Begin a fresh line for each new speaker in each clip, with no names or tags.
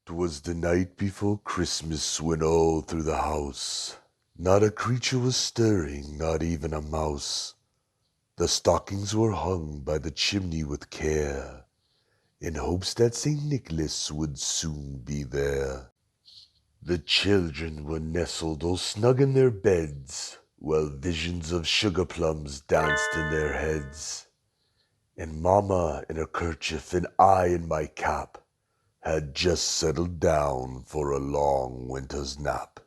'Twas the night before Christmas when all through the house not a creature was stirring, not even a mouse. The stockings were hung by the chimney with care, in hopes that St. Nicholas would soon be there. The children were nestled all snug in their beds, while visions of sugar plums danced in their heads. And Mamma in her kerchief and I in my cap had just settled down for a long winter's nap.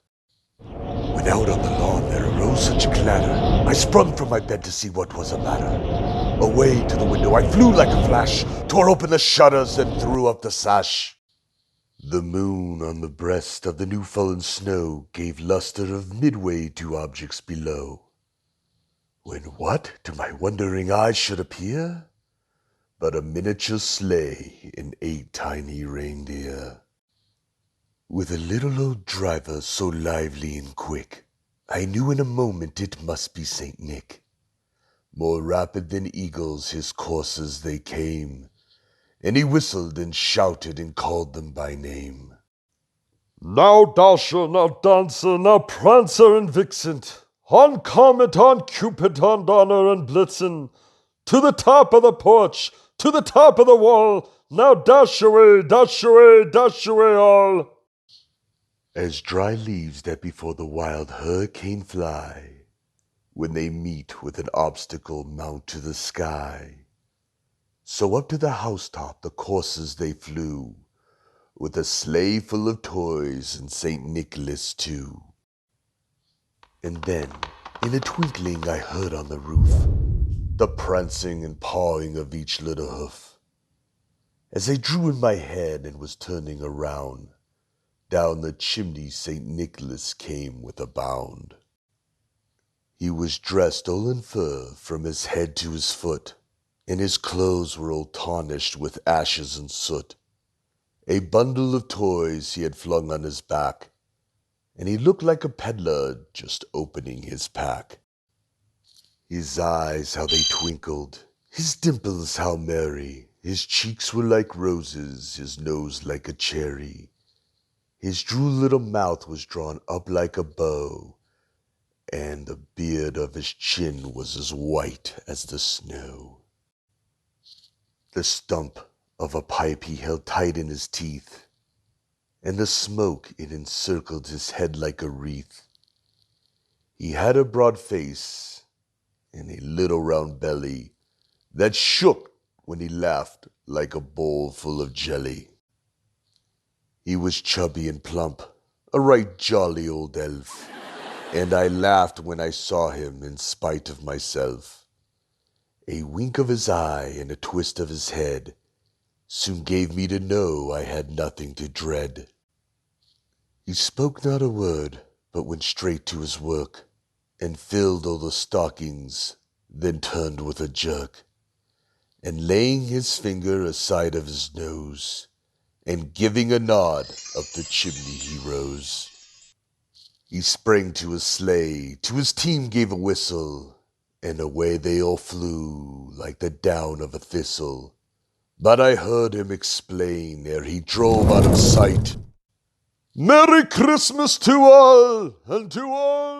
When out on the lawn there arose such a clatter, I sprung from my bed to see what was the matter. Away to the window I flew like a flash, tore open the shutters and threw up the sash. The moon on the breast of the new fallen snow gave luster of midway to objects below. When what to my wondering eyes should appear? But a miniature sleigh and 8 tiny reindeer. With a little old driver so lively and quick, I knew in a moment it must be Saint Nick. More rapid than eagles his coursers they came, and he whistled and shouted and called them by name.
Now Dasher, now Dancer, now Prancer and Vixen, on Comet, on Cupid, on Donner and Blitzen, to the top of the porch, to the top of the wall, now dash away, dash away, dash away all.
As dry leaves that before the wild hurricane fly, when they meet with an obstacle mount to the sky, so up to the housetop the coursers they flew, with a sleigh full of toys and St. Nicholas too. And then, in a twinkling I heard on the roof the prancing and pawing of each little hoof. As I drew in my head and was turning around, down the chimney St. Nicholas came with a bound. He was dressed all in fur from his head to his foot, and his clothes were all tarnished with ashes and soot. A bundle of toys he had flung on his back, and he looked like a peddler just opening his pack. His eyes, how they twinkled, his dimples, how merry, his cheeks were like roses, his nose like a cherry. His droll little mouth was drawn up like a bow, and the beard of his chin was as white as the snow. The stump of a pipe he held tight in his teeth, and the smoke it encircled his head like a wreath. He had a broad face and a little round belly that shook when he laughed like a bowl full of jelly. He was chubby and plump, a right jolly old elf, and I laughed when I saw him in spite of myself. A wink of his eye and a twist of his head soon gave me to know I had nothing to dread. He spoke not a word, but went straight to his work, and filled all the stockings, then turned with a jerk, and laying his finger aside of his nose, and giving a nod, up the chimney he rose. He sprang to his sleigh, to his team gave a whistle, and away they all flew like the down of a thistle. But I heard him explain ere he drove out of sight,
Merry Christmas to all, and to all